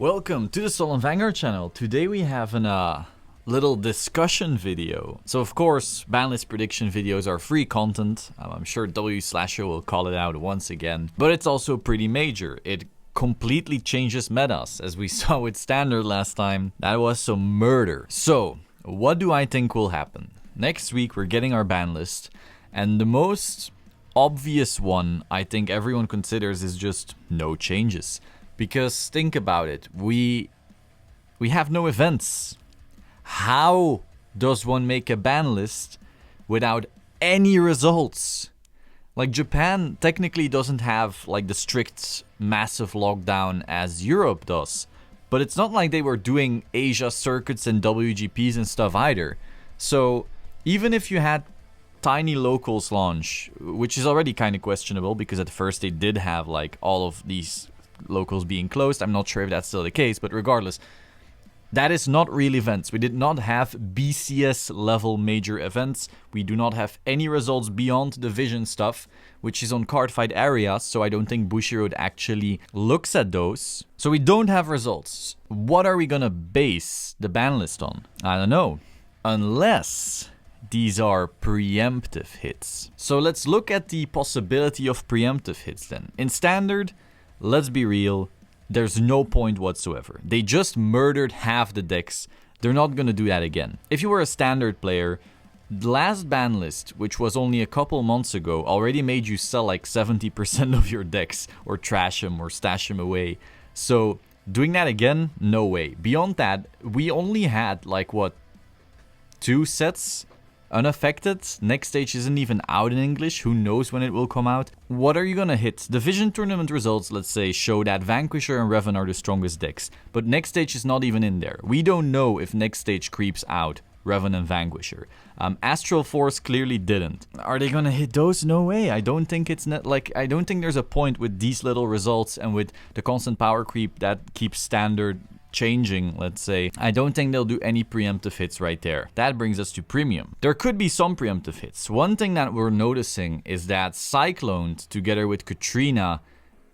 Welcome to the Solemn Vanguard channel. Today we have a little discussion video. So of course, banlist prediction videos are free content. I'm sure W/O will call it out once again. But it's also pretty major. It completely changes metas. As we saw with Standard last time, that was some murder. So, what do I think will happen? Next week we're getting our ban list. And the most obvious one I think everyone considers is just no changes. Because think about it, we have no events. How does one make a ban list without any results? Like Japan technically doesn't have like the strict massive lockdown as Europe does. But it's not like they were doing Asia circuits and WGPs and stuff either. So even if you had tiny locals launch, which is already kind of questionable because at first they did have like all of these locals being closed. I'm not sure if that's still the case, but regardless, that is not real events. We did not have BCS level major events. We do not have any results beyond the vision stuff, which is on card fight areas, so I don't think Bushiroad actually looks at those. So we don't have results. What are we gonna base the ban list on? I don't know. Unless these are preemptive hits. So let's look at the possibility of preemptive hits then. In Standard, let's be real, there's no point whatsoever. They just murdered half the decks. They're not gonna do that again. If you were a Standard player, the last ban list, which was only a couple months ago, already made you sell like 70% of your decks, or trash them, or stash them away. So doing that again, no way. Beyond that, we only had like what, 2 sets unaffected. Next stage isn't even out in English. Who knows when it will come out? What are you gonna hit? The Vision tournament results, let's say, show that Vanquisher and Revan are the strongest decks. But next stage is not even in there. We don't know if next stage creeps out Revan and Vanquisher. Astral Force clearly didn't. Are they gonna hit those? No way. I don't think it's not like I don't think there's a point with these little results and with the constant power creep that keeps Standard changing, let's say. I don't think they'll do any preemptive hits right there. That brings us to Premium. There could be some preemptive hits. One thing that we're noticing is that Cyclone together with Katrina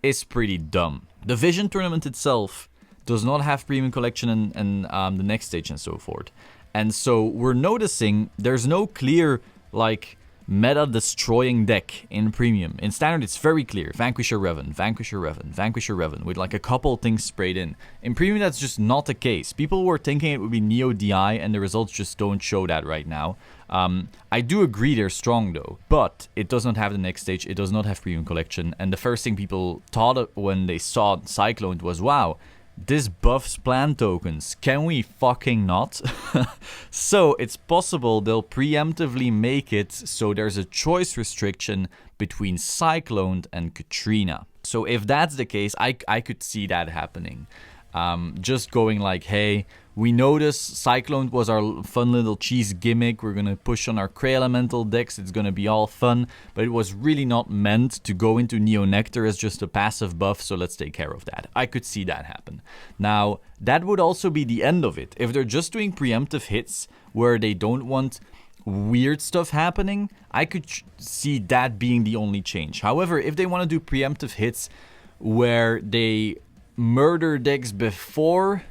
is pretty dumb. The Vision tournament itself does not have Premium Collection and the next stage and so forth. And so we're noticing there's no clear like meta destroying deck in Premium. In Standard it's very clear. Vanquisher Revan, Vanquisher Revan, Vanquisher Revan with like a couple things sprayed in. In Premium that's just not the case. People were thinking it would be Neo DI and the results just don't show that right now. I do agree they're strong though, but it does not have the next stage, it does not have Premium Collection, and the first thing people thought when they saw Cyclone was, wow, this buffs plan tokens. Can we fucking not? So it's possible they'll preemptively make it so there's a choice restriction between Cyclone and Katrina. So if that's the case, I could see that happening. Just going like, hey, we noticed Cyclone was our fun little cheese gimmick. We're gonna push on our Cray Elemental decks. It's gonna be all fun. But it was really not meant to go into Neo Nectar as just a passive buff. So let's take care of that. I could see that happen. Now, that would also be the end of it. If they're just doing preemptive hits where they don't want weird stuff happening, I could see that being the only change. However, if they want to do preemptive hits where they murder decks before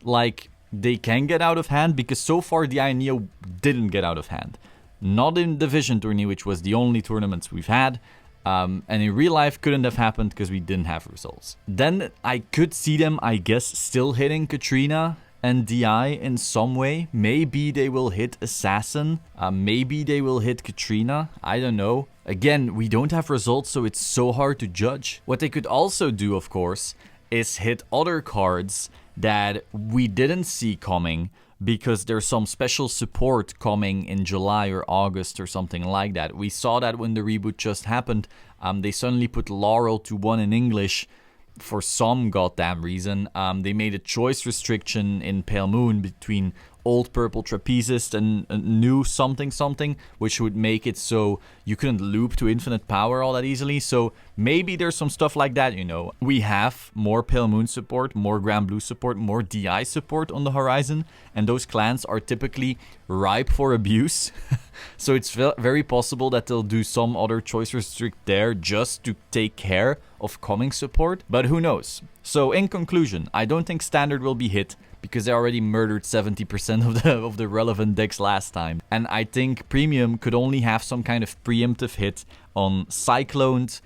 like they can get out of hand, because so far the Neo didn't get out of hand, not in the Vision tourney, which was the only tournaments we've had, and in real life couldn't have happened because we didn't have results. Then I could see them, I guess, still hitting Katrina and DI in some way. Maybe they will hit Assassin, maybe they will hit Katrina, I don't know. Again, we don't have results, so it's so hard to judge. What they could also do, of course, is hit other cards that we didn't see coming because there's some special support coming in July or August or something like that. We saw that when the reboot just happened. They suddenly put Laurel to 1 in English for some goddamn reason. They made a choice restriction in Pale Moon between old purple trapezist and new something something, which would make it so you couldn't loop to infinite power all that easily. So Maybe there's some stuff like that, you know. We have more Pale Moon support, more Grand Blue support, more DI support on the horizon, and those clans are typically ripe for abuse. So it's very possible that they'll do some other choice restrict there just to take care of coming support, but who knows. So in conclusion, I don't think Standard will be hit because they already murdered 70% of the relevant decks last time. And I think Premium could only have some kind of preemptive hit on Cycloned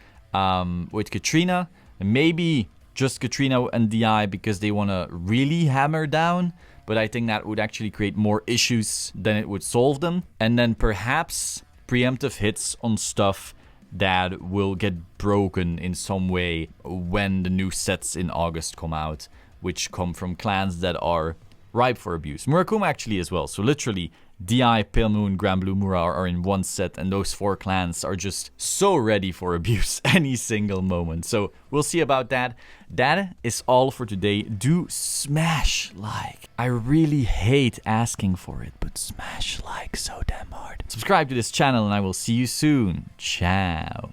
with Katrina, and maybe just Katrina and DI because they want to really hammer down. But I think that would actually create more issues than it would solve them. And then perhaps preemptive hits on stuff that will get broken in some way when the new sets in August come out, which come from clans that are ripe for abuse. Murakuma actually as well. So literally, DI, Pale Moon, Grand Blue, Mura are in one set, and those 4 clans are just so ready for abuse any single moment. So we'll see about that. That is all for today. Do smash like. I really hate asking for it, but smash like so damn hard. Subscribe to this channel, and I will see you soon. Ciao.